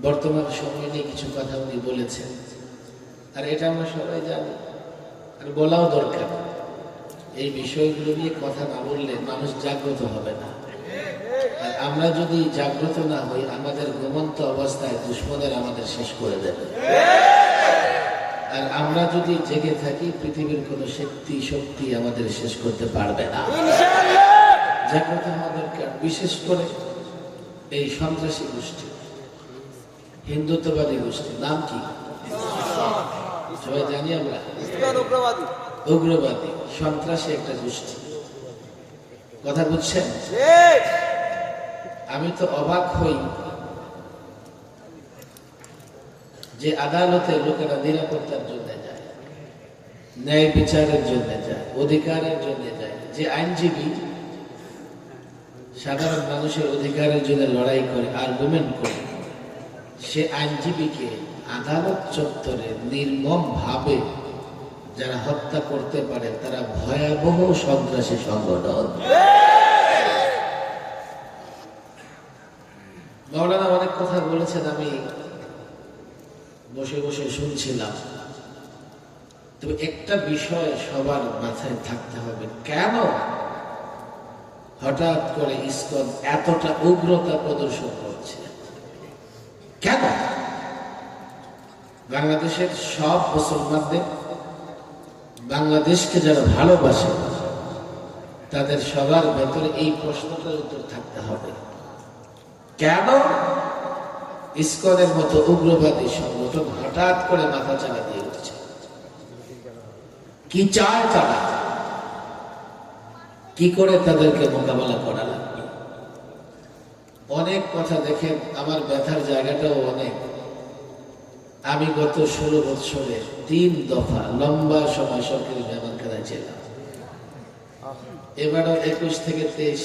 বর্তমান সময় নিয়ে কিছু কথা উনি বলেছেন, আর এটা আমরা সবাই জানি, আর বলাও দরকার। এই বিষয়গুলো নিয়ে কথা না বললে মানুষ জাগ্রত হবে না। আর আমরা যদি জাগ্রত না হই, আমাদের ঘুমন্ত অবস্থায় দুশ্মনের আমাদের শেষ করে দেবে। আর আমরা যদি জেগে থাকি, পৃথিবীর কোনো শক্তি আমাদের শেষ করতে পারবে না। জাগ্রত হওয়া দরকার। বিশেষ করে এই সন্ত্রাসী গোষ্ঠী, হিন্দুত্ববাদী গোষ্ঠী, নাম কি সবাই জানি আমরা, উগ্রবাদী সন্ত্রাসী একটা গোষ্ঠী। কথা বুঝছেন? আমি তো অবাক হই যে আদালতে লোকেরা নিরাপত্তার জন্য যায়, ন্যায় বিচারের জন্য যায়, অধিকারের জন্য যায়। যে আইনজীবী সাধারণ মানুষের অধিকারের জন্য লড়াই করে, আর্গুমেন্ট করে, সে আইনজীবীকে আদালত চত্বরে নির্মম ভাবে যারা হত্যা করতে পারে, তারা ভয়াবহ সন্ত্রাসী সংগঠন। মাওলানা অনেক কথা বলেছেন, আমি বসে বসে শুনছিলাম। তবে একটা বিষয় সবার মাথায় থাকতে হবে, কেন হঠাৎ করে ইসকন এতটা উগ্রতা প্রদর্শন করছে? কেন বাংলাদেশের সব মুসলমানদের, বাংলাদেশকে যারা ভালোবাসে, তাদের সবার ভেতরে এই প্রশ্নটার উত্তর থাকতে হবে, কেন ইসকনের মতো উগ্রবাদী সংগঠন হঠাৎ করে মাথা চালা দিয়ে উঠছে? কি চায় তারা? কি করে তাদেরকে মোকাবেলা করা লাগবে? অনেক কথা দেখেন, আমার ব্যথার জায়গাটাও অনেক। আমি গত 16 বছরে 3 দফা লম্বা সময় সরকারি মেহমানখানায় ছিলাম। এবারও 21 থেকে 23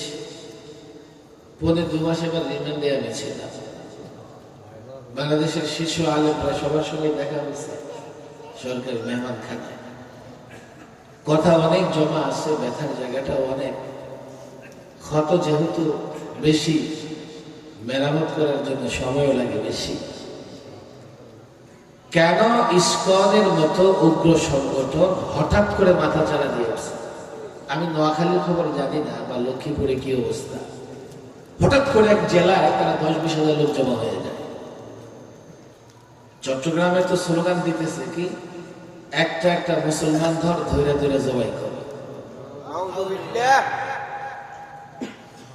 পৌনে 2 মাস এবার রিমান্ডে আমি ছিলাম। বাংলাদেশের শীর্ষ আলেমরা সবার সঙ্গে দেখা হয়েছে সরকারি মেহমানখানায়। কথা অনেক জমা আছে, ব্যথার জায়গাটাও অনেক। ক্ষত যেহেতু বেশি, মেরামত করার জন্য সময়ও লাগে বেশি। কেন ইসকনের মতো উগ্র সংগঠন হঠাৎ করে মাথা চাড়া দিয়েছে? আমি নোয়াখালীর খবর জানি না, বা লক্ষ্মীপুরে কি অবস্থা। হঠাৎ করে এক জেলায় তারা 10-20 হাজার লোক জমা হয়ে যায়। চট্টগ্রামে তো স্লোগান দিতেছে কি, একটা একটা মুসলমান ধরে ধরে জবাই করে।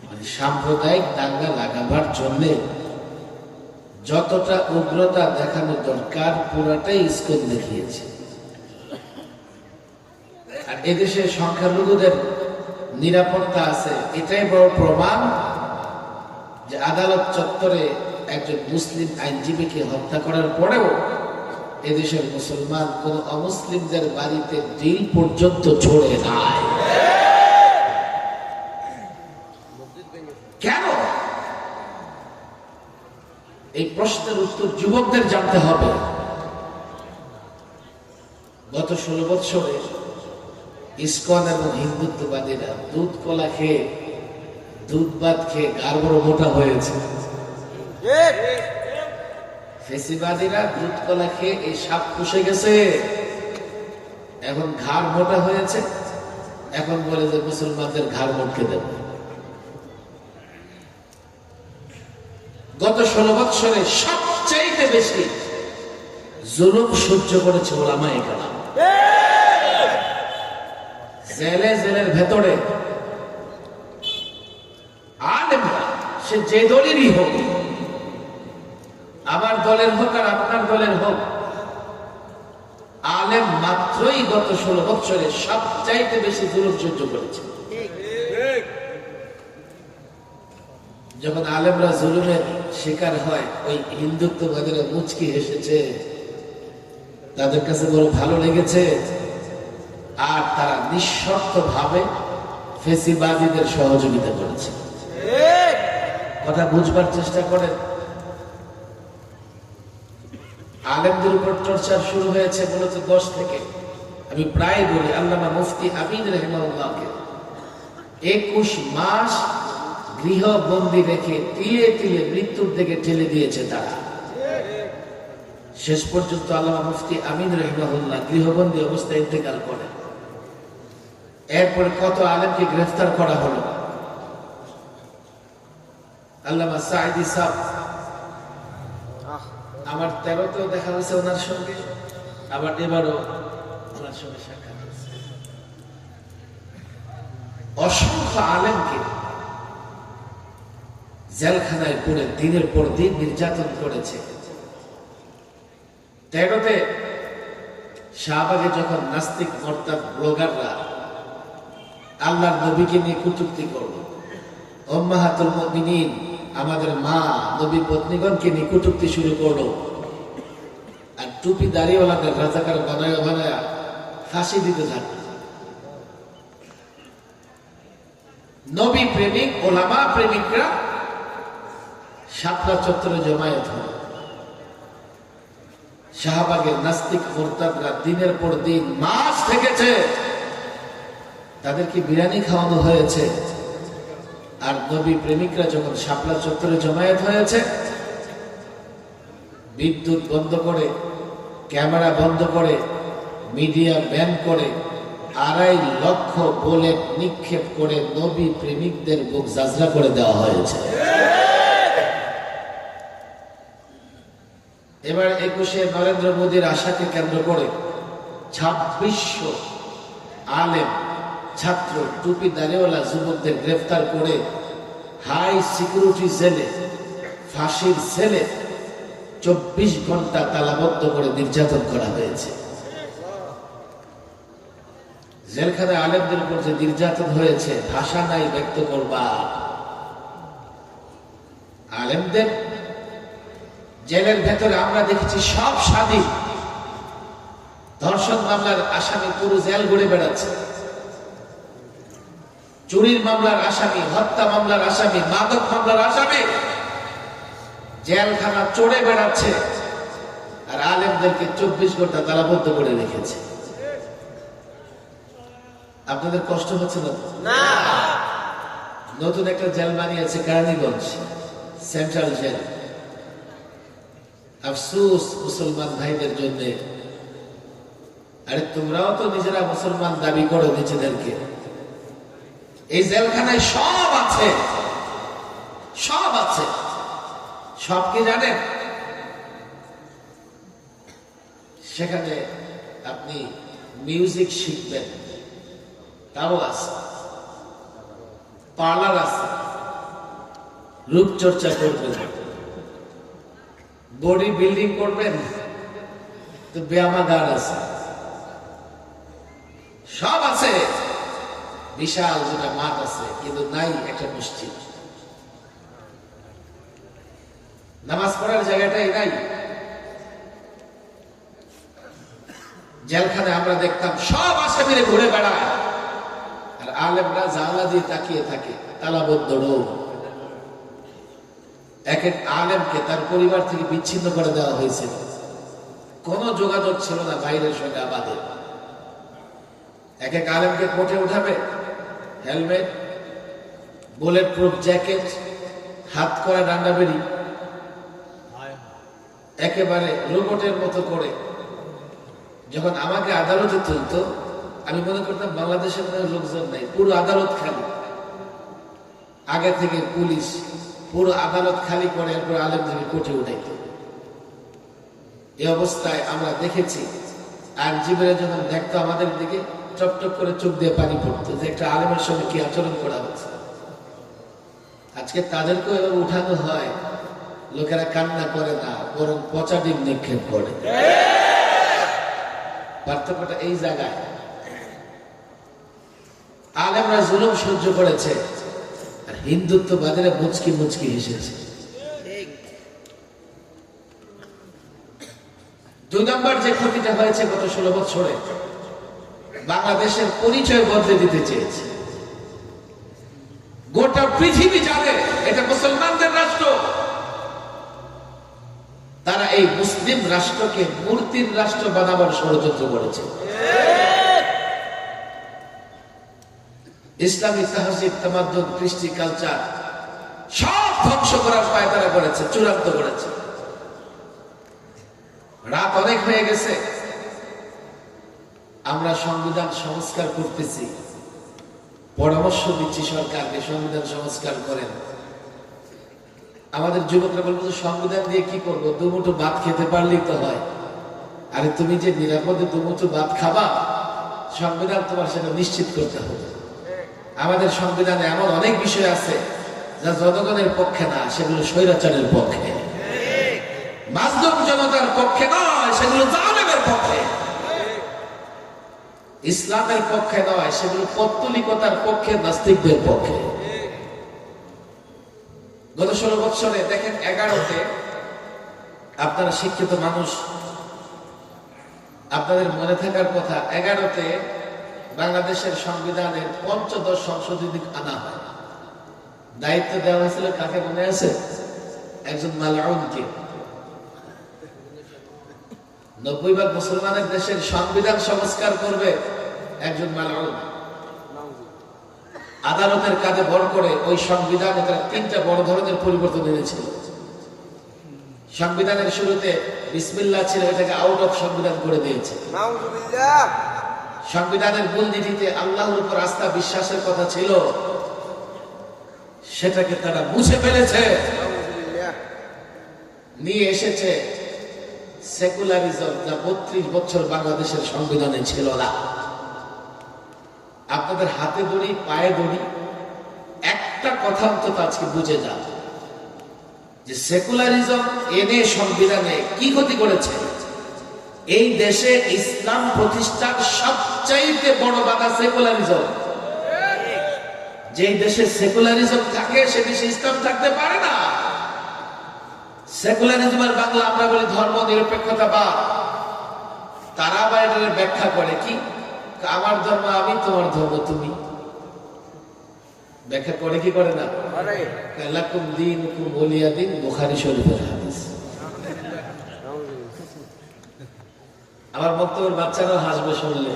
মানে সাম্প্রদায়িক দাঙ্গা লাগাবার জন্য যতটা উগ্রতা দেখানো দরকার, পুরাটাই ইসকন দেখিয়েছে। আর এদেশে সংখ্যালঘুদের নিরাপত্তা আছে, এটাই বড় প্রমাণ যে আদালত চত্বরে একজন মুসলিম আইনজীবীকে হত্যা করার পরেও এদেশের মুসলমান কোন অমুসলিমদের বাড়িতে ডিল পর্যন্ত ছোড়ে নাই। কেন? এই প্রশ্নের উত্তর যুবকদের জানতে হবে। গত 16 বছরে ইসকন এবং হিন্দুত্ববাদীরা দুধ কলা খেয়ে, দুধ ভাত খেয়ে গাড় বড় মোটা হয়েছে। ফেসিবাদীরা দুধ কলা খেয়ে এই সাপ পুষে গেছে, এখন ঘাড় মোটা হয়েছে। এখন বলে যে মুসলমানদের ঘাড় মোটকে দেব। গত 16 বছরে সবচাইতে বেশি জুলুম সহ্য করেছে ওলামায়ে কেরাম। জেলের ভেতরে আলেমরা, সে যে দলেরই হোক, আমার দলের হোক আর আপনার দলের হোক, আলেম মাত্রই গত 16 বছরে সবচাইতে বেশি জুলুম সহ্য করেছে। যখন আলেমরা জুলুমের শিকার হয়, ওই হিন্দুত্ববাদীরা মুচকি হেসেছে, তাদের কাছে বড় ভালো লেগেছে। আর তারা নিঃশর্ত ভাবে ফেসিবাদীদের সহযোগিতা করেছে। কথা বুঝবার চেষ্টা করেন। আলেমদের উপর টর্চার শুরু হয়েছে মূলত 10 থেকে। আমি প্রায় বলি, আল্লামা মুফতি আমিন রাহিমাহুল্লাহকে 21 মাস গৃহবন্দী রেখে তিলে তিলে মৃত্যুর দিকে ঠেলে দিয়েছে তারা। শেষ পর্যন্ত আল্লামা মুফতি আমিন রাহিমাহুল্লাহ গৃহবন্দী অবস্থায় ইন্তেকাল করে। এরপরে কত আলেমকে গ্রেফতার করা হলো। আল্লামা সাঈদী সাহেব আমার 13তেও দেখা হয়েছে ওনার সঙ্গে, আবার এবারও ওনার সঙ্গে সাক্ষাৎ হয়েছে। অসংখ্য আলেমকে জেলখানায় পুরে দিনের পর দিন নির্যাতন করেছে। 13তে শাহবাগে যখন নাস্তিক মোরতাদ ব্লগাররা আল্লাহর নবীকে নিয়ে কটূক্তি করল, উম্মাহাতুল মুমিনিন আমাদের মা নবী পত্নীগণকে নিয়ে কটূক্তি শুরু করলো, আর টুপি দাড়িওয়ালাদের রাজাকার বানায় বানায় ফাঁসি দিতে থাকলো। নবী প্রেমিক ওলামা প্রেমিকরা শাপলা চত্বরে জমায়েত হল। শাহবাগের নাস্তিক মোরতাদরা দিনের পর দিন মাস থেকেছে, তাদেরকে বিরিয়ানি খাওয়ানো হয়েছে। আর নবী প্রেমিকরা যখন শাপলা চত্বরে জমায়েত হয়েছে, বিদ্যুৎ বন্ধ করে, ক্যামেরা বন্ধ করে, মিডিয়া ব্যান করে 2.5 লক্ষ বুলেট নিক্ষেপ করে নবী প্রেমিকদের বুক জাজরা করে দেওয়া হয়েছে। এবার 21শে নরেন্দ্র মোদীর আশাকে কেন্দ্র করে 2600 আলেম ছাত্র টুপি দাড়িওয়ালা যুবকদের গ্রেফতার করে হাই সিকিউরিটি জেলে, ফাঁসির সেলে 24 ঘন্টা তালাবদ্ধ করে নির্যাতন করা হয়েছে। জেলখানায় আলেমদের উপর যে নির্যাতন হয়েছে, ভাষা নাই ব্যক্ত করবা। আলেমদের জেলের ভেতরে আমরা দেখেছি সব স্বাধীন। ধর্ষণ মামলার আসামি পুরো জেল ঘুরে বেড়াচ্ছে, চুরির মামলার আসামি, হত্যা মামলার আসামি, মাদক মামলার আসামি জেলখানা চড়ে বেড়াচ্ছে, আর আলেমদেরকে 24 ঘন্টা তালাবদ্ধ করে রেখেছে। আপনাদের কষ্ট হচ্ছে না? নতুন একটা জেল বানিয়েছে কেরানীগঞ্জ সেন্ট্রাল জেল। আফসোস মুসলমান ভাইদের জন্য। আরে তোমরাও তো নিজেরা মুসলমান দাবি করো নিজেদেরকে। এই জেলখানায় সব আছে, সব আছে। সব কি জানেন? সেখানে আপনি মিউজিক শিখবেন, তাও আছে। পার্লার আছে, রূপচর্চা করবেন, বডি বিল্ডিং করবেন, তো ব্যায়ামাগার আছে, সব আছে। বিশাল যেটা মাঠ আছে, কিন্তু নাই একটা মসজিদ। নামাজ পড়ার জায়গাটাই নাই। জেলখানে আমরা দেখতাম সব আসামিরে ঘুরে বেড়ায়, আর আলেমরা জানলা দিয়ে তাকিয়ে থাকে, তালাবদ্ধ রোগ। এক এক আলেমকে তার পরিবার থেকে বিচ্ছিন্ন করে দেওয়া হয়েছিল। কোন যোগাযোগ ছিল না বাইরের সঙ্গে আমাদের। এক এক আলেমকে কোর্টে উঠাবে, হেলমেট, বুলেট প্রুফ জ্যাকেট, হাত করা ডান্ডা বেরি, একেবারে রোবটের মতো করে। যখন আমাকে আদালতে তুলতো, আমি মনে করতাম বাংলাদেশের মধ্যে লোকজন নাই, পুরো আদালত খালি। আগে থেকে পুলিশ পুরো আদালত খালি করে এরপর আলেমদেরকে কোর্টে উঠাইত। এই অবস্থায় আমরা দেখেছি আইনজীবীরা যখন দেখতো আমাদের দিকে, টপ টপ করে চোখ দিয়ে পানি পড়তো যে একটা আলেমের সঙ্গে কি আচরণ করা হচ্ছে। আজকে তাদেরকেও এবার উঠানো হয়, লোকেরা কান্না করে না, বরং পচা ডিম নিক্ষেপ করে। পার্থক্যটা এই জায়গায়। আলেমরা জুলুম সহ্য করেছে, আর হিন্দুত্ববাদীরা মুচকি মুচকি হেসেছে। 2 নম্বর যে ক্ষতিটা হয়েছে গত 16 বছরে, বাংলাদেশের পরিচয় বদলে দিতে চেয়েছে। গোটা পৃথিবী জানে এটা মুসলমানদের রাষ্ট্র। তারা এই মুসলিম রাষ্ট্রকে মূর্তির রাষ্ট্র বানাবার ষড়যন্ত্র করেছে। ইসলামী তাহজিব, তামাদ্দুন, কৃষ্টি, কালচার সব ধ্বংস করার পায়তারা করেছে, চূড়ান্ত করেছে। রাত অনেক হয়ে গেছে, আমরা সংবিধান সংস্কার করতেছি, পরামর্শ দিচ্ছি সরকারকে সংবিধান সংস্কার করেন। আমাদের যুবকরা বলবো যে সংবিধান দিয়ে কি করবো, দুমুঠো ভাত খেতে পারলেই তো হয়। আরে তুমি যে নিরাপদে দুমুঠো ভাত খাবা, সংবিধান তোমার সেটা নিশ্চিত করতে হবে। আমাদের সংবিধানে এমন অনেক বিষয় আছে যা জনগণের পক্ষে না, সেগুলো স্বৈরাচারের পক্ষে, মাজলুম জনতার পক্ষে নয়, সেগুলো জালেমের পক্ষে, ইসলামের পক্ষে নয়, সেগুলো পৌত্তলিকতার পক্ষে, নাস্তিকদের পক্ষে। গত 16 বছরে দেখেন 11তে, আপনারা শিক্ষিত মানুষ, আপনাদের মনে থাকার কথা, 11তে বাংলাদেশের সংবিধানের ৫৫ সংশোধনী আনা হয়। দায়িত্ব দেওয়া হয়েছিল কাকে মনে আছে? একজন মালউনকে। ৯০ ভাগ মুসলমানের দেশের সংবিধান সংস্কার করবে একজন মালউন। আদালতের কাজে বড় করে ওই সংবিধানে তারা 3টা বড় ধরনের পরিবর্তন এনেছিল। সংবিধানের শুরুতে বিসমিল্লাহ ছিল, এটাকে আউট অফ সংবিধান করে দিয়েছে। সংবিধানের মূলনীতিতে আল্লাহর উপর আস্থা বিশ্বাসের কথা ছিল, সেটাকে তারা মুছে ফেলেছে, নিয়ে এসেছে সেকুলারিজম, যা ৩২ বছর বাংলাদেশের সংবিধানে ছিল না। আপনাদের হাতে দড়ি পায়ে দড়ি, একটা কথা অন্তত আজকে বুঝে যান যে সেকুলারিজম এনে সংবিধানে কি ক্ষতি করেছে। এই দেশে ইসলাম প্রতিষ্ঠার সবচাইতে বড় বাধা সেকুলারিজম। যেই দেশে সেকুলারিজম থাকে সে দেশে ইসলাম থাকতে পারে না। সেকুলারিজমের বাংলা আমরা বলি ধর্ম নিরপেক্ষতাবাদ। তারা আবার এটার ব্যাখ্যা করে কি, আমার ধর্ম আমি, তোমার ধর্ম তুমি। ব্যাখ্যা করে কি করে না? লাকুম দীনুকুম ওয়ালিয়া দীন, বুখারী শরীফের হাদিস। আমার বক্তব্যের বাচ্চারাও হাসবে শুনলে।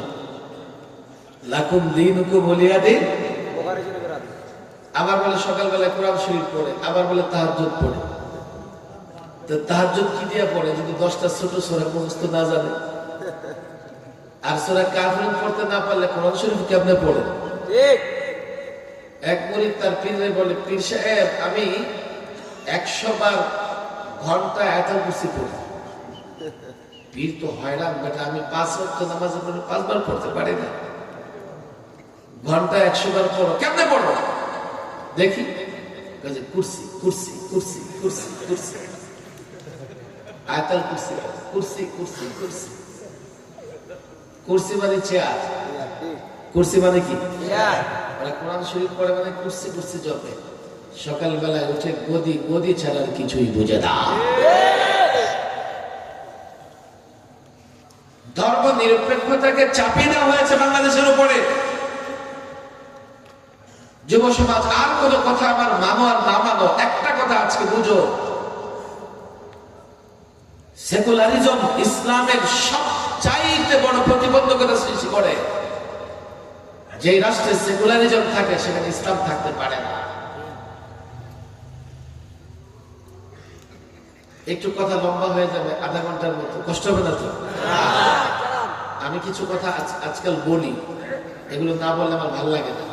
লাকুম দীনুকুম ওয়ালিয়া দীন, আবার বলে সকালবেলা কোরআন শরীফ পড়ে, আবার বলে তাহাজ্জুদ পড়ে। তো তাহাজ্জুদ কি দিয়ে পড়ে যদি 10টা ছোট সূরা মুখস্থ না জানে? আর সূরা কাফিরুন পড়তে না পারলে কোরআন শরীফ কেমনে পড়ে? ঠিক। এক মুরিদ তার পীরে বলে, পীর সাহেব আমি 100 বার ঘন্টা আয়াতুল কুরসি পড়ি। পীর তো হয়রান, বেটা আমি 5 ওয়াক্ত নামাজে পড়ে 5 বার পড়তে পারি না, ঘন্টা 100 বার পড়ো। কেমনে পড়ো দেখি? কুরসি কুরসি কুরসি কুরসি কুরসি, আয়াতুল কুরসি কুরসি কুরসি কুরসি। কুরসি মানে চেয়ার, কুরসি মানে কি? কোরআন শরীফ পড়ে মানে কুরসি কুরসি জপে। সকালবেলায় উঠে গদি গদি ছাড়ার কিছুই বুঝে না। ধর্ম নিরপেক্ষতাকে চাপিয়ে দেওয়া হয়েছে বাংলাদেশের উপরে। যুব সমাজ, আর কোন কথা আমার মানো আর না মানো, একটা কথা আজকে বুঝো, সেকুলারিজম ইসলামের সবচাইতে বড় প্রতিবন্ধকতা সৃষ্টি করে। যে রাষ্ট্রে সেকুলারিজম থাকে সেখানে ইসলাম থাকতে পারে না। একটু কথা লম্বা হয়ে যাবে, আধা ঘন্টার মতো, কষ্ট হবে না তো? আমি কিছু কথা আজকাল বলি, এগুলো না বললে আমার ভালো লাগে না।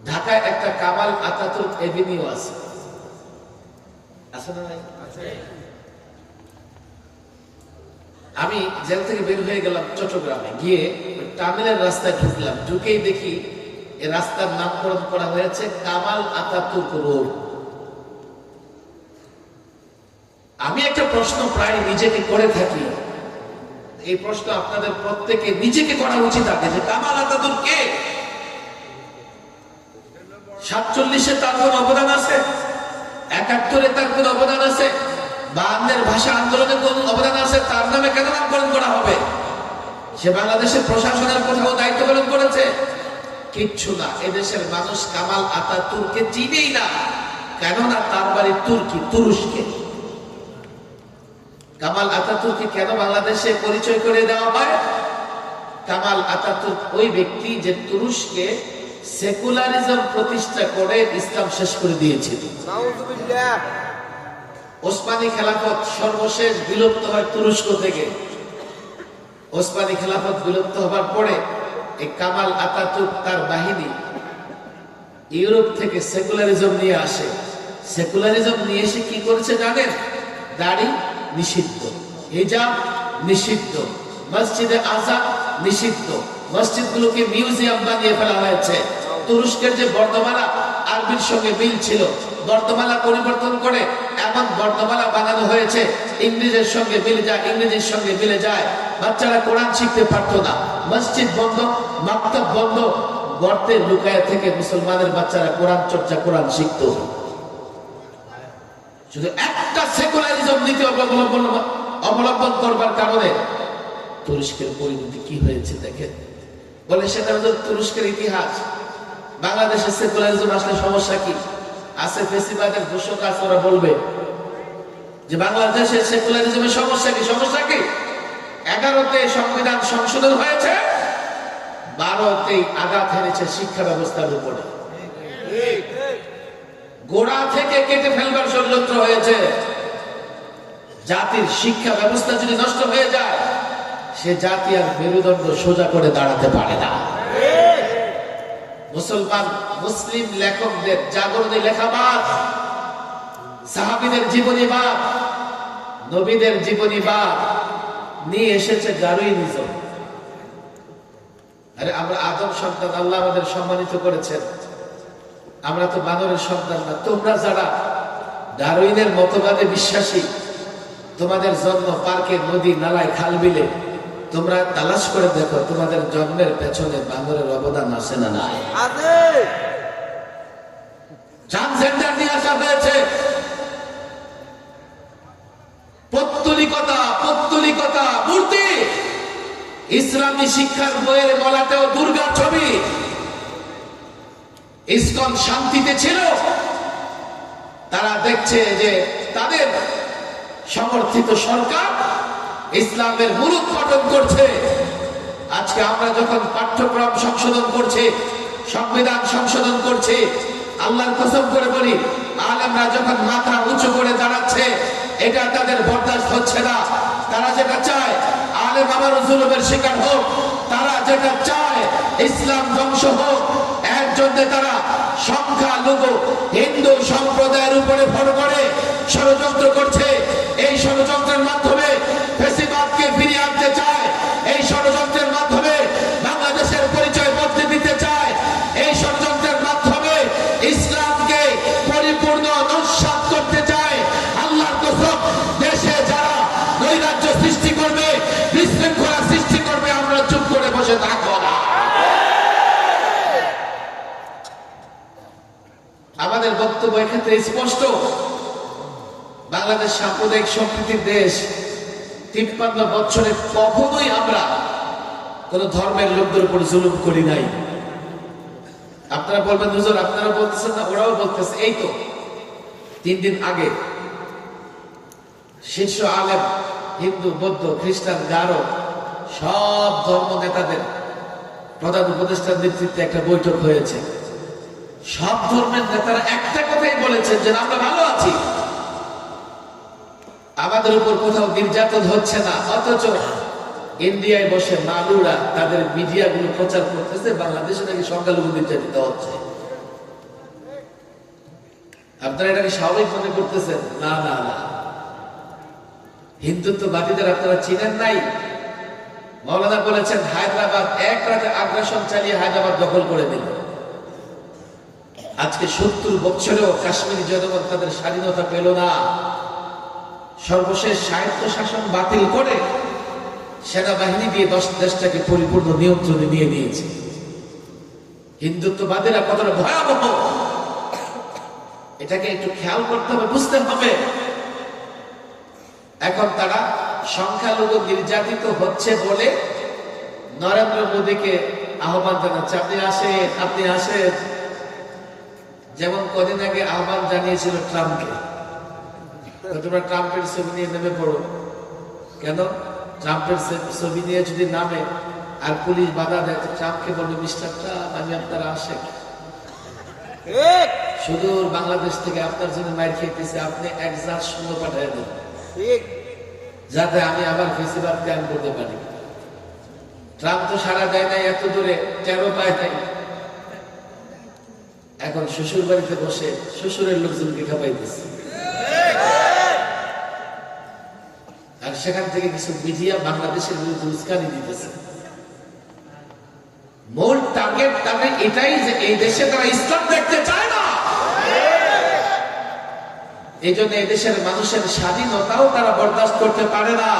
ঢাকায় একটা কামাল আতাতুর্ক এভিনিউ আছে, আছে না নাই? আমি জেল থেকে বের হয়ে গেলাম চট্টগ্রামে, গিয়ে টানেলের রাস্তায় ঢুকলাম। ঢুকেই দেখি এই রাস্তার নামকরণ করা হয়েছে কামাল আতাতুর্ক রোড। আমি একটা প্রশ্ন প্রায় নিজেকে করে থাকি, এই প্রশ্ন আপনাদের প্রত্যেকে নিজেকে করা উচিত আছে যে কামাল আতাতুর্ক কে? 47-এ তার কোন অবদান আছে? 71-এ তার কোন অবদান আছে? 52-এর ভাষা আন্দোলনের কোন অবদান আছে? তার নামে কেন নামকরণ করা হবে? সে বাংলাদেশের প্রশাসনের কোথাও দায়িত্ব পালন করেছে? কিচ্ছু না। এদেশের মানুষ কামাল আতাতুর্ককে চিনেই না, কেননা তার বাড়ি তুর্কি, তুরস্কে। কামাল আতাতুর্ককে কেন বাংলাদেশে পরিচয় করে দেওয়া হয়? কামাল আতাতুর্ক ওই ব্যক্তি যে তুরস্কে সেকুলারিজম প্রতিষ্ঠা করে ইসলাম শেষ করে দিয়েছিল। ওসমানী খেলাফত সর্বশেষ বিলুপ্ত হয় তুরস্ক থেকে। ওসমানী খেলাফত বিলুপ্ত হবার পরে এই কামাল আতাতুর্ক তার বাহিনী ইউরোপ থেকে সেকুলারিজম নিয়ে আসে। সেকুলারিজম নিয়ে এসে কি করেছে জানেন? দাড়ি নিষিদ্ধ, হিজাব নিষিদ্ধ, মসজিদে আযান নিষিদ্ধ, মসজিদগুলোকে মিউজিয়াম বানিয়ে ফেলা হয়েছে। তুরস্কের যে বর্ণমালা আরবির সঙ্গে মিল ছিল, বর্ণমালা পরিবর্তন করে এমন বর্ণমালা বানানো হয়েছে ইংরেজির সঙ্গে মিলে যায়, ইংরেজির সঙ্গে মিলে যায়। বাচ্চারা কোরআন শিখতে পারতো না, মসজিদ বন্ধ, মাকতাব বন্ধ, গর্তে লুকায় থেকে মুসলমানের বাচ্চারা কোরআন চর্চা, কোরআন শিখতো। শুধু একটা সেকুলারিজম নীতি অবলম্বন করবার কারণে তুরস্কের পরিণতি কি হয়েছে দেখেন। বলে সেটা হলো তুরস্কের ইতিহাস। বাংলাদেশের সেকুলারিজম আসলে সমস্যা কি? আছে ফেসিবাদের দোষক আছে, ওরা বলবে যে বাংলাদেশের সেকুলারিজমের সমস্যা কি? সমস্যা কি? 11তে সংবিধান সংশোধন হয়েছে, 12তেই আঘাত হেনেছে শিক্ষা ব্যবস্থার উপরে, গোড়া থেকে কেটে ফেলবার ষড়যন্ত্র হয়েছে। জাতির শিক্ষা ব্যবস্থা যদি নষ্ট হয়ে যায়, সে জাতি আর মেরুদণ্ড সোজা করে দাঁড়াতে পারে না। মুসলমান মুসলিম লেখকদের জাগরণী লেখাবাদ, সাহাবীদের জীবনীবাদ, নবীদের জীবনীবাদ নিয়ে এসেছে ডারউইনিজম। আরে আমরা আদম সন্তান, আল্লাহ আমাদের সম্মানিত করেছেন, আমরা তো বানরের সন্তান না। তোমরা যারা ডারউইনের মতবাদে বিশ্বাসী, তোমাদের জন্ম পার্কে, নদী, নালায়, খাল বিলে, তোমরা তালাশ করে দেখো তোমাদের জন্মের পেছনে বানরের অবদান আছে না নাই? ট্রান্সজেন্ডার নিয়ে আসা হয়েছে, পৌত্তলিকতা মূর্তি, ইসলামী শিক্ষার বইয়ের গলাতেও দুর্গার ছবি। ইসকন শান্তিতে ছিল, তারা দেখছে যে তাদের সমর্থিত সরকার ইসলামের মূলোৎপাটন করছে। আজকে আমরা যখন পাঠ্যক্রম সংশোধন করছি, সংবিধান সংশোধন করছি, আল্লাহর কসম করে বলি, আলেমরা যখন মাথা উঁচু করে দাঁড়াচ্ছে, এটা তাদের বরদাস্ত হচ্ছে না। তারা যেটা চায় আলেম আবার জুলুমের শিকার হোক, তারা যেটা চায় ইসলাম ধ্বংস হোক। এর জন্য তারা সংখ্যালঘু হিন্দু সম্প্রদায়ের উপরে ভর করে ষড়যন্ত্র করছে। এই ষড়যন্ত্রের মাধ্যমে ফ্যাসিবাদকে ফিরিয়ে আনতে চায়, এই ষড়যন্ত্রের মাধ্যমে বাংলাদেশের পরিচয় বদলে দিতে চায়, এই ষড়যন্ত্রের মাধ্যমে ইসলামকে পরিপূর্ণ নস্যাৎ করতে চায়। আল্লাহর কসম, দেশে যারা নৈরাজ্য সৃষ্টি করবে, বিশৃঙ্খলা সৃষ্টি করবে, আমরা চুপ করে বসে থাকবো না। আমাদের বক্তব্য এক্ষেত্রে স্পষ্ট। বাংলাদেশ সাম্প্রদায়িক সম্প্রীতির দেশ। 53 বছরে কখনোই আমরা কোন ধর্মের লোকদের উপর জুলুম করি নাই। আপনারা বলবেন হুজুর আপনারা বলতেছেন না, ওরাও বলতেছে। এই তো 3 দিন আগে শীর্ষ আলেম, হিন্দু, বৌদ্ধ, খ্রিস্টান, গারো সব ধর্ম নেতাদের প্রধান উপদেষ্টার নেতৃত্বে একটা বৈঠক হয়েছে। সব ধর্মের নেতারা একটা কথাই বলেছেন যে আমরা ভালো আছি, আমাদের উপর কোথাও নির্যাতন হচ্ছে না। অথচ ইন্ডিয়ায় বসে মালুরা তাদের মিডিয়াগুলো প্রচার করতেছে বাংলাদেশে নাকি সংখ্যালঘু নির্যাতিত হচ্ছে। আপনারা এটাকে স্বাভাবিক মনে করতেছেন? না না না, হিন্দুত্ববাদীদের আপনারা চিনেন নাই। মাওলানা বলেছেন হায়দ্রাবাদ এক রাতে আগ্রাসন চালিয়ে হায়দ্রাবাদ দখল করে দিল। আজকে 70 বছরেও কাশ্মীরি জনগণ তাদের স্বাধীনতা পেল না। সর্বশেষ স্বায়ত্ত শাসন বাতিল করে সেনাবাহিনী দিয়ে দেশটাকে পরিপূর্ণ নিয়ন্ত্রণে নিয়ে নিয়েছে। হিন্দুত্ববাদীরা কতটা ভয়াবহ, এটাকে একটু খেয়াল করতে হবে, বুঝতে হবে। এখন তারা সংখ্যালঘু নির্যাতিত হচ্ছে বলে নরেন্দ্র মোদীকে আহ্বান জানাচ্ছে, আপনি আসেন। যেমন কদিন আগে আহ্বান জানিয়েছিল ট্রাম্পকে, তোমরা ট্রাম্পের ছবি নিয়ে নেমে পড়ো। কেন? ট্রাম্পের ছবি নিয়ে যদি নামে আর পুলিশ বাধা দেয়, ট্রাম্পকে বলবে মিস্টার ট্রাম্প, আমি আপনারা আসেন। সুদূর বাংলাদেশ থেকে আপনার জন্য মাইর খেতেছে, আপনি এক জাত শূন্য পাঠিয়ে দেন যাতে আমি আবার ফেসিবাদ কায়েম করতে পারি। ট্রাম্প তো সারা দেয় নাই, এত দূরে টেরো পায় নাই। এখন শ্বশুর বাড়িতে বসে শ্বশুরের লোকজনকে খাপাইতেছে, আর সেখান থেকে কিছু মিডিয়া বাংলাদেশের বিরুদ্ধে উস্কানি দিতেছে। মূল টার্গেট তাদের এটাই যে এই দেশে তারা ইসলাম দেখতে চায় না। এই জন্য এই দেশের মানুষের স্বাধীনতাও তারা বরদাস্ত করতে পারে না।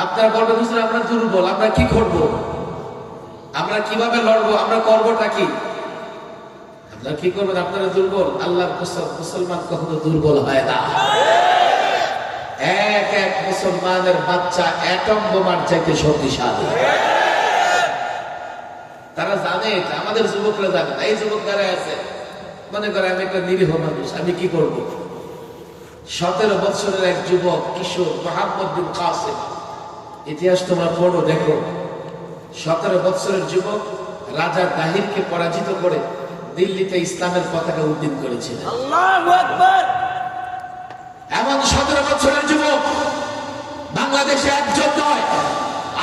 আপনারা বলবেন হুজুর আমরা দুর্বল, আমরা কি করব, আমরা কিভাবে লড়বো, আমরা করবোটা কি? আপনারা কি করবেন? আপনারা দুর্বল। আল্লাহর মুসলমান কখনো দুর্বল হয় না। এক এক মুসলমানের বাচ্চা অ্যাটম বোমার চাইতে শক্তিশালী। তারা জানে এটা, আমাদের যুবকরা জানে না। এই যুবক যারা আছে মনে করে আমি একটা নিরীহ মানুষ, আমি কি করব? 17 বছরের এক যুবক কিশোর মোহাম্মদ বিন কাসেম, ইতিহাস তোমরা পড়ো দেখো। 17 বছরের যুবক রাজা দাহিরকে পরাজিত করে দিল্লিতে ইসলামের পতাকা উড্ডীন করেছিলেন। আল্লাহু আকবার। এমন 17 বছরের যুবক বাংলাদেশে একজন নয়,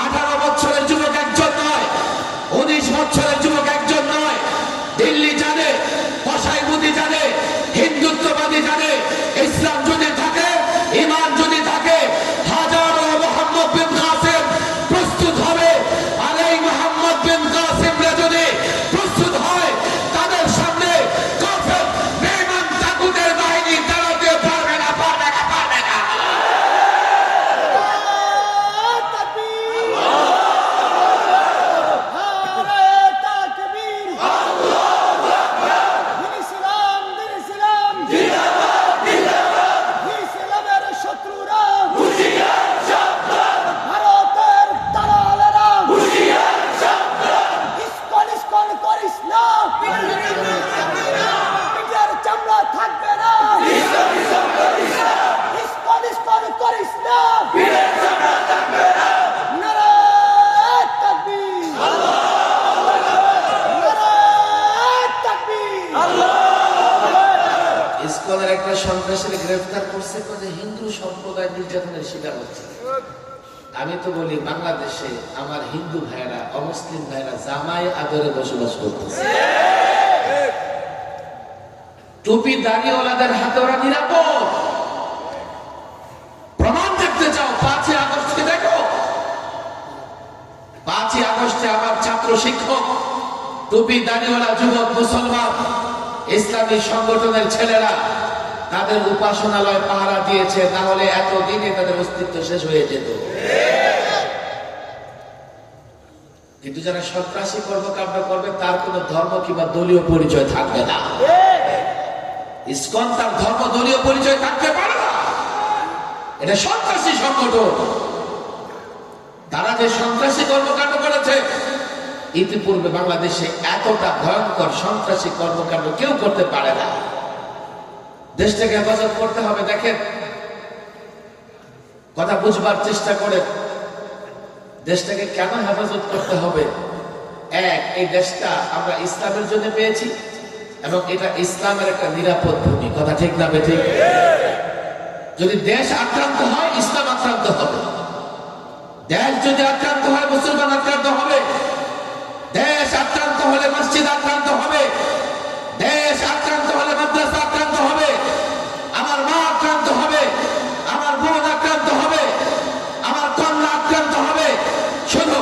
18 বছরের যুবক একজন নয়, 19 বছরের যুবক একজন নয়। দিল্লি জানে, কসাইবুদি জানে, হিন্দুত্ববাদী জানে, ইসলাম যদি থাকে, ইমান যদি থাকে, হাজারো মোহাম্মদ বিন কাসেম প্রস্তুত হবে। আর এই মোহাম্মদ বিন কাসেমরা যদি প্রস্তুত হয়, তাদের সামনে কাফের বেঈমান তাগুতের বাহিনী দাঁড়াতে পারবে না, পারবে না, পারবে না। ইসকনের একটা সন্ত্রাসীকে গ্রেফতার করছে, হিন্দু সম্প্রদায় নির্যাতনের শিকার হচ্ছে। আমি তো বলি বাংলাদেশে আমার হিন্দু ভাইরা, অমুসলিম ভাইরা জামাই আদরে বসবাস করতেছে। টুপি দাড়িওয়ালাদের হাতে ওরা নিরাপদ। প্রমাণ দেখতে চাও? 5ই আগস্টকে দেখো। 5ই আগস্টে আমার ছাত্র শিক্ষক, টুপি দাড়িওয়ালা যুবক মুসলমান ইসলামী সংগঠনের ছেলেরা তাদের উপাসনালয় পাহারা দিয়েছে, না হলে এতদিনে তাদের অস্তিত্ব শেষ হয়ে যেত। কিন্তু যারা সন্ত্রাসী কর্মকাণ্ড করবে তার কোন ধর্ম কিংবা দলীয় পরিচয় থাকবে না। ইসকন তার ধর্ম দলীয় পরিচয় থাকতে পারে না, এটা সন্ত্রাসী সংগঠন। তারা যে সন্ত্রাসী কর্মকাণ্ড করেছে, ইতিপূর্বে বাংলাদেশে এতটা ভয়ঙ্কর সন্ত্রাসী কর্মকাণ্ড কেউ করতে পারে না। দেশটাকে হেফাজত করতে হবে। দেখেন, কথা বুঝবার চেষ্টা করে, দেশটাকে কেন হেফাজত করতে হবে? এক, এই দেশটা আমরা ইসলামের জন্য পেয়েছি এবং এটা ইসলামের একটা নিরাপদ ভূমি। কথা ঠিক না বেঠিক? যদি দেশ আক্রান্ত হয়, ইসলাম আক্রান্ত হবে। দেশ যদি আক্রান্ত হয়, মুসলমান আক্রান্ত হবে। দেশ আক্রান্ত হলে মসজিদ আক্রান্ত হবে। দেশ আক্রান্ত হলে মাদ্রাসা আক্রান্ত হবে। আমার মা আক্রান্ত হবে, আমার বোন আক্রান্ত হবে, আমার কন্যা আক্রান্ত হবে। শুধু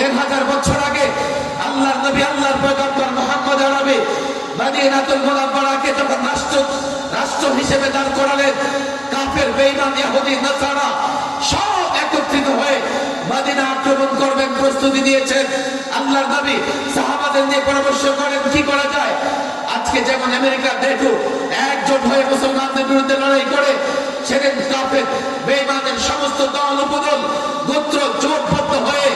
1000 বছর আগে আল্লাহর নবী, আল্লাহর পয়গম্বর মুহাম্মদ আরবি মদিনাতুল মুনাওয়ারাকে যখন রাষ্ট্র হিসেবে দাঁড় করালেন, কাফের বেঈমান ইহুদি নাসারা সব একত্রিত হয়ে মদিনা আক্রমণ করবেন প্রস্তুতি দিয়েছেন। আল্লাহর নবী সাহাবাদের নিয়ে পরামর্শ করেন কি করা যায়। আজকে যেমন আমেরিকা দেখো একজোট হয়ে মুসলমানদের বিরুদ্ধে লড়াই করে, সেদিন কাফের বেঈমানের সমস্ত দল উপদল গোত্র জোটবদ্ধ হয়ে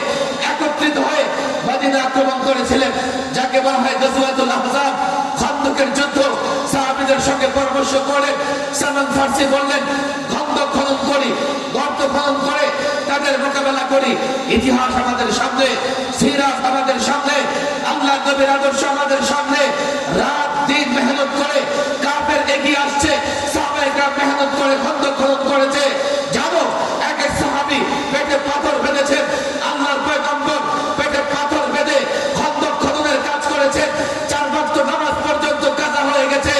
একত্রিত হয়ে মদিনা আক্রমণ করেছিলেন, যাকে বলা হয় গজওয়াতুল আহজাব, খন্দকের যুদ্ধ। সাহাবীদের সঙ্গে পরামর্শ করে সালমান ফার্সি বললেন, খন্দক খনন করি, গর্ত খনন করে তাদের মোকাবেলা করি। ইতিহাস আমাদের সামনে, সিরাত আমাদের সামনে, আল্লাহর নবীর আদর্শ আমাদের সামনে। রাত দিন মেহনত করে কাফের এগিয়ে আসছে, সাহাবায়ে কেরাম মেহনত করে খন্দক খনন করেছে। জানো এক এক সাহাবী পেটে পাথর বেঁধেছেন, আল্লাহর পয়গম্বর পেটে পাথর বেঁধে খন্দক খননের কাজ করেছেন। 4 ওয়াক্ত নামাজ পর্যন্ত কাজা হয়ে গেছে।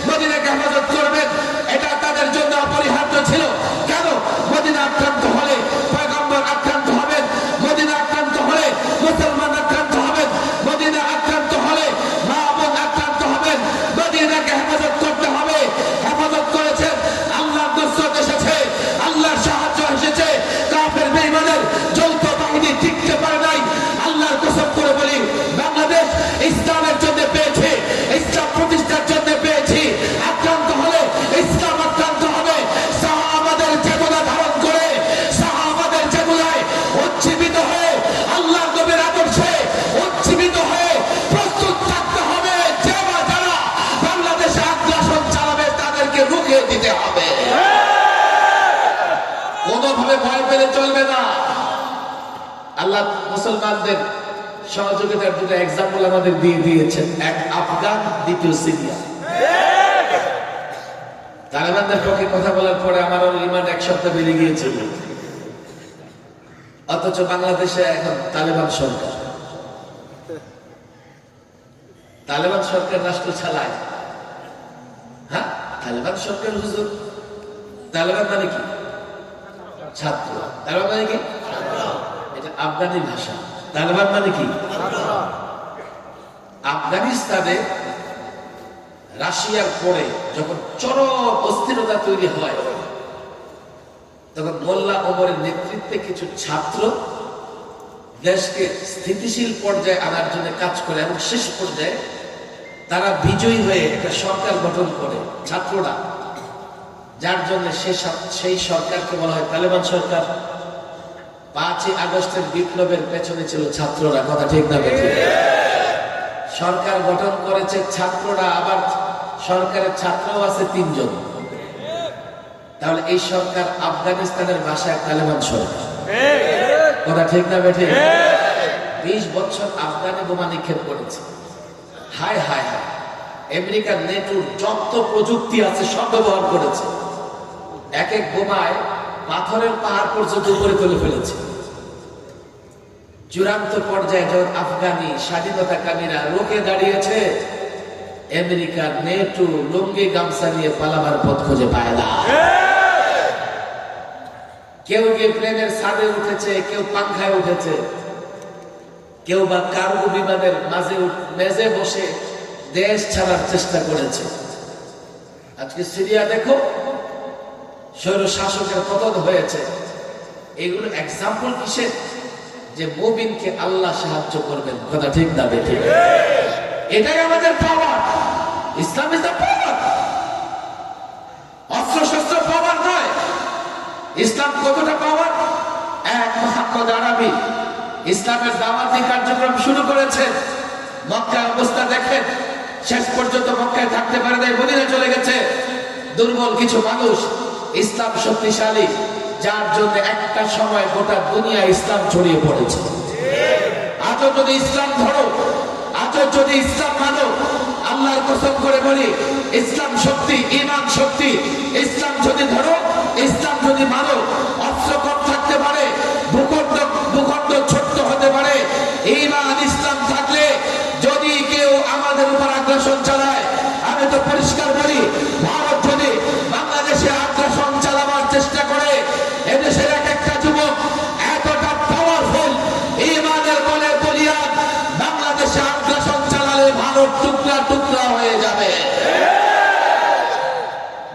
মদিনাকে হেফাজত করবেন, এটা তাদের জন্য অপরিহার্য ছিল। কেন? মদিনা আক্রান্ত হলে পয়গম্বর আক্রান্ত হবেন, মদিনা আক্রান্ত হলে মুসলমান আক্রান্ত হবেন, মদিনা আক্রান্ত হলে মা বোন আক্রান্ত হবেন। মদিনাকে হেফাজত করতে হবে। হেফাজত করেছেন, আল্লাহর নুসরত এসেছে, আল্লাহর সাহায্য এসেছে। কাফের বেঈমানের যৌথ বাহিনী টিকতে পারে নাই। আল্লাহর কসম করে বলি, বাংলাদেশ ইসলামের জন্য পেয়েছে, ইসলাম প্রতিষ্ঠার জন্য পেয়েছি। আক্রান্ত হলে ইসলাম আক্রান্ত হবে। সাহাবাদের চেতনা ধারণ করে, সাহাবাদের চেতনায় উজ্জীবিত হয়ে, আল্লাহর নবীর আদর্শে উজ্জীবিত হয়ে প্রস্তুত থাকতে হবে। যারা বাংলাদেশে আগ্রাসন চালাবে তাদেরকে রুখে দিতে হবে। কোনোভাবে ভয় পেলে চলবে না। আল্লাহ মুসলমানদের সহযোগিতার দুটো এক্সাম্পল আমাদের দিয়ে দিয়েছেন, এক আফগান, দ্বিতীয় সিরিয়া। তালেবানদের পক্ষে কথা বলার পরে আমার ইমান 1 সপ্তাহ বেড়ে গিয়েছিল, অথচ বাংলাদেশে এখন তালেবান সরকার। তালেবান সরকার রাষ্ট্র চালায়। হ্যাঁ, তালেবান সরকার হুজুর। তালেবান মানে কি? ছাত্র। তালেবান মানে কি? এটা আফগানি ভাষা। তালেবান মানে কি? আফগানিস্তানে রাশিয়ার পরে যখন চরম অস্থিরতা তৈরি হয়, তখন মোল্লা ওমরের নেতৃত্বে কিছু ছাত্র দেশকে স্থিতিশীল পর্যায়ে আনার জন্য কাজ করে, এবং শেষ পর্যায়ে তারা বিজয়ী হয়ে একটা সরকার গঠন করে ছাত্ররা, যার জন্য সেই সরকারকে বলা হয় তালেবান সরকার। 5ই আগস্টের বিপ্লবের পেছনে ছিল ছাত্ররা। কথা ঠিক না বেঠিক? সরকার গঠন করেছে ছাত্ররা, আবার সরকারের ছাত্রও আছে 3 জন। তাহলে এই সরকার আফগানিস্তানের ভাষায় তালেবান সরকার। কথা ঠিক না বেঠিক? 20 বছর আফগানে বোমা নিক্ষেপ করেছে। হায় হায় হায়, আমেরিকার নেটোর যত প্রযুক্তি আছে সব ব্যবহার করেছে। এক এক বোমায় পাথরের পাহাড় পর্যন্ত উপরে তুলে ফেলেছে। চূড়ান্ত পর্যায়ে যখন আফগানি স্বাধীনতাকামীরা রোকে দাঁড়িয়েছে, আমেরিকার নেটো লুঙ্গি গামছা নিয়ে পালাবার পথ খুঁজে পায় না। কেউ গিয়ে প্লেনের ছাদে উঠেছে, কেউ পাংখায় উঠেছে, কেউ বা কার্গো বিমানের মেজে বসে দেশ ছাড়ার চেষ্টা করেছে। আজকে সিরিয়া দেখো, স্বৈর শাসকের পতন হয়েছে। এগুলো এক্সাম্পল কিসের? যে মুমিনকে আল্লাহ সাহায্য করবেন। কথা ঠিক না বেঠিক? এটাই আমাদের পাওয়ার। ইসলাম ইজ দ্য পাওয়ার। অস্ত্র শস্ত্র পাওয়ার নয়। ইসলাম কতটা পাওয়ার? এক মুহাম্মদ আরবি ইসলামের দাওয়াতি কার্যক্রম শুরু করেছেন। মক্কার অবস্থা দেখেন, শেষ পর্যন্ত মক্কায় থাকতে পারে নাই, মদিনায় চলে গেছে। দুর্বল কিছু মানুষ, ইসলাম শক্তিশালী, যার জন্য একটা সময় গোটা দুনিয়া ইসলাম ছড়িয়ে পড়েছে। আজও যদি ইসলাম ধরো, আজও যদি ইসলাম মানো, আল্লাহর কসম করে বলি, ইসলাম শক্তি, ঈমান শক্তি। ইসলাম যদি ধরো, ইসলাম যদি মানো, অস্ত্র কম থাকতে পারে, ভূখণ্ড ছোট্ট হতে পারে, ঈমান ইসলাম থাকলে যদি কেউ আমাদের উপর আগ্রাসন চালায়, আমি তো পরিষ্কার বলি, ভারত যদি বাংলাদেশে আগ্রাসন চালাবার চেষ্টা করে, এদেশের এক একটা যুবক এতটা পাওয়ারফুল, ঈমানের বলে বলিয়ান, বাংলাদেশে আগ্রাসন চালালে ভারত টুকরা টুকরা হয়ে যাবে।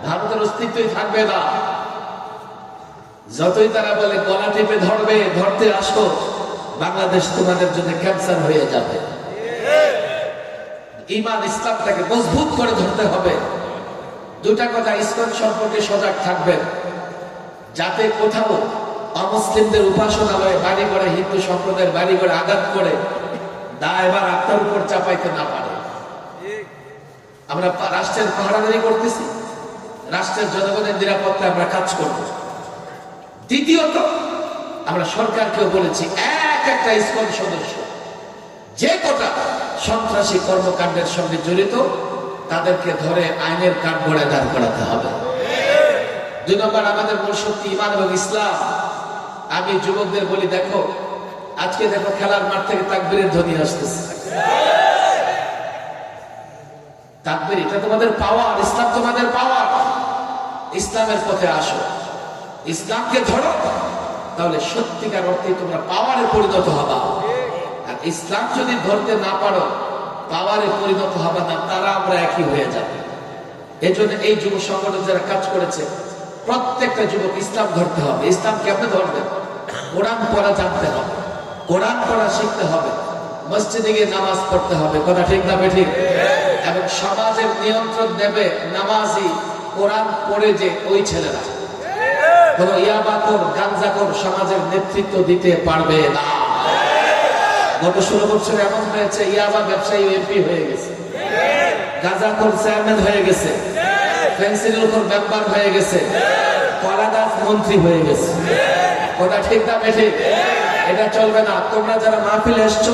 ভারতের অস্তিত্বই থাকবে না। যতই তারা বলে গলা টিপে ধরবে, ধরতে আসো, বাংলাদেশ তোমাদের জন্য ক্যান্সার হয়ে যাবে। ঈমান ইসলামটাকে মজবুত করে ধরতে হবে। দুটা কথা ইসলাম সম্পর্কে সজাগ থাকবেন, যাতে কোথাও অমুসলিমদের উপাসনালয়ে বাড়ি করে, হিন্দু সম্প্রদায়ের বাড়ি করে আঘাত করে দায়ভার আপনার উপর চাপাইতে না পারে। আমরা রাষ্ট্রের পাহারাদারি করতেছি, রাষ্ট্রের জনগণের নিরাপত্তা আমরা কাজ করব। দ্বিতীয়ত, আমরা সরকারকেও বলেছি, একটা ইসকন সদস্য যে কটা সন্ত্রাসী কর্মকাণ্ডের সঙ্গে জড়িত, তাদেরকে ধরে আইনের কাঠগড়ায় দাঁড় করাতে হবে। 2 নম্বর, আমাদের মূল শক্তি ঈমান এবং ইসলাম। আমি যুবকদের বলি, দেখো আজকে দেখো খেলার মাঠ থেকে তাকবীরের ধ্বনি আসতেছে। তাকবীর, এটা তোমাদের পাওয়ার, ইসলাম তোমাদের পাওয়ার। ইসলামের পথে আসো, ইসলামকে ধরো, তাহলে সত্যিকার অর্থে তোমরা পাওয়ারে পরিণত হবা। আর ইসলাম যদি ধরতে না পারো, পাওয়ারে পরিণত হবা না, তারা আমরা একই হয়ে যাবে। এই জন্য এই যুব সংগঠন যারা কাজ করেছে, প্রত্যেকটা যুবক ইসলাম ধরতে হবে। ইসলাম কেমনে ধরবে? কোরআন পড়া জানতে হবে, কোরআন পড়া শিখতে হবে, মসজিদে গিয়ে নামাজ পড়তে হবে। কথা ঠিক না বেঠিক? এবং সমাজের নিয়ন্ত্রণ নেবে নামাজি কোরআন পড়ে যে ওই ছেলেরা। কোন ইয়াবাকর গাঞ্জাকর সমাজের নেতৃত্ব দিতে পারবে না। গত 16 বছরে এমন হয়েছে, ইয়াবা ব্যবসায়ী এমপি হয়ে গেছে, গাঁজাখোর চেয়ারম্যান হয়ে গেছে, ফেন্সিডিলখোর মেম্বার হয়ে গেছে, কলাগাছ মন্ত্রী হয়ে গেছে। কথা ঠিক না বেঠিক? এটা চলবে না। তোমরা যারা মাহফিলে এসছো,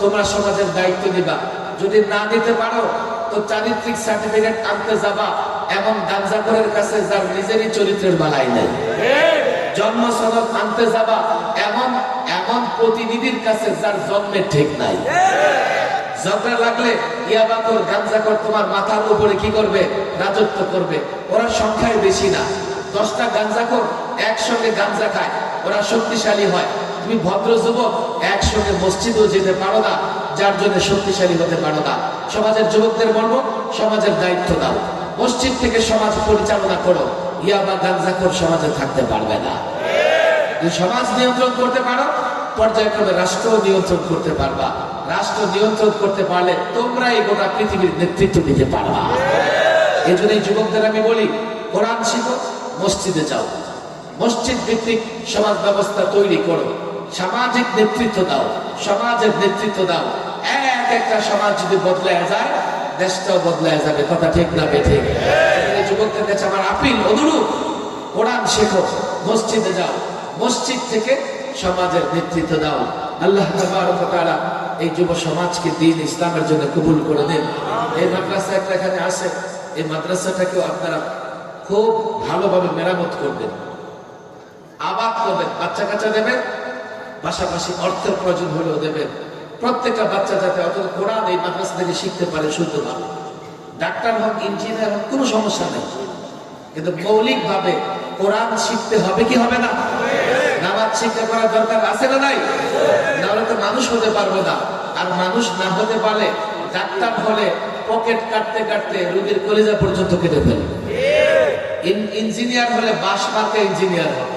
তোমরা সমাজের দায়িত্ব নিবা। যদি না দিতে পারো তো চারিত্রিক সার্টিফিকেট আনতে যাবা এমন গাঞ্জাখোরের কাছে যার নিজেরই চরিত্রের বালাই নেই। জন্ম সনদ আনতে যাবা এমন এমন প্রতিনিধির কাছে যার জন্মের ঠিক নাই। ঝগড়া লাগলে ইয়াবাকর গাঞ্জাখোর তোমার মাথার উপরে কি করবে? রাজত্ব করবে। ওরা সংখ্যায় বেশি না। 10টা গাঞ্জাখোর একসঙ্গে গাঞ্জা খায়, ওরা শক্তিশালী হয়। তুমি ভদ্র যুবক একসঙ্গে মসজিদেও যেতে পারো না, যার জন্য শক্তিশালী হতে পারো না। সমাজের যুবকদের বলবো, সমাজের দায়িত্ব দাও, মসজিদ থেকে সমাজ পরিচালনা করো। ইয়াবা গাঞ্জাখোর সমাজে থাকতে পারবে না। সমাজ নিয়ন্ত্রণ করতে পারো, পর্যায়ক্রমে রাষ্ট্র নিয়ন্ত্রণ করতে পারবা। রাষ্ট্র নিয়ন্ত্রণ করতে পারলে তোমরা এই গোটা পৃথিবীর নেতৃত্ব দিতে পারবা। এই জন্য যুবকদের আমি বলি, কোরআন শিখো, মসজিদে যাও, মসজিদ ভিত্তিক সমাজ ব্যবস্থা তৈরি করো, সামাজিক নেতৃত্ব দাও, সমাজের নেতৃত্ব দাও। একটা সমাজ যদি বদলায় যায়, দেশটাও বদলায় যাবে। কথা ঠিক না বেঠিক? যুবকদের কাছে আমার আপিল, অনুরোধ, কোরআন শেখো, মসজিদে যাও, মসজিদ থেকে সমাজের নেতৃত্ব দাও। আল্লাহ তাবারক ওয়া তাআলা এই যুব সমাজকে দ্বীন ইসলামের জন্য কবুল করে দেন। এই মাদ্রাসা একটা এখানে আছে, এই মাদ্রাসাটাকেও আপনারা খুব ভালোভাবে মেরামত করবেন, আবাদ করবেন, বাচ্চা কাচ্চা দেবেন, পাশাপাশি অর্থের প্রয়োজন হলেও দেবেন। প্রত্যেকটা বাচ্চা যাতে অন্তত কোরআন এই মাদ্রাসা থেকে শিখতে পারে শুদ্ধভাবে। ডাক্তার হোক, ইঞ্জিনিয়ার হোক, কোনো সমস্যা নেই, কিন্তু মৌলিক ভাবে কোরআন শিখতে হবে কি হবে না? নামাজ শিক্ষা করার দরকার আছে না নাই? নাহলে তো মানুষ হতে পারবো না। আর মানুষ না হতে পারলে ডাক্তার হলে পকেট কাটতে কাটতে রোগীর কলিজা পর্যন্ত কেটে ফেলে। ইঞ্জিনিয়ার হলে বাঁশ মার্কা ইঞ্জিনিয়ার হবে,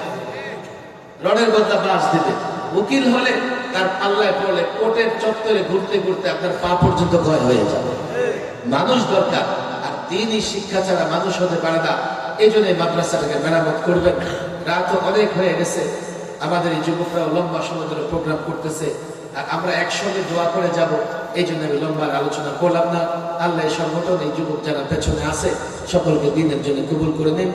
রডের বদলা বাঁশ দিবে। উকিল হলে তার পাল্লায় পড়লে কোর্টের চত্বরে ঘুরতে ঘুরতে আপনার পা পর্যন্ত ক্ষয় হয়ে যাবে। মানুষ দরকার, আর দ্বীনি শিক্ষা ছাড়া মানুষ হতে পারে না। এই জন্য মাদ্রাসাটাকে মেরামত করবেন। রাত অনেক হয়ে গেছে, আমাদের এই যুবকরা লম্বা সময় ধরে প্রোগ্রাম করতেছে, আর আমরা একসঙ্গে দোয়া করে যাব। এই জন্য আমি লম্বা আলোচনা করলাম না। আল্লাহ সংগঠন এই যুবক যারা পেছনে আছে সকলকে দ্বীনের জন্য কবুল করে নেন।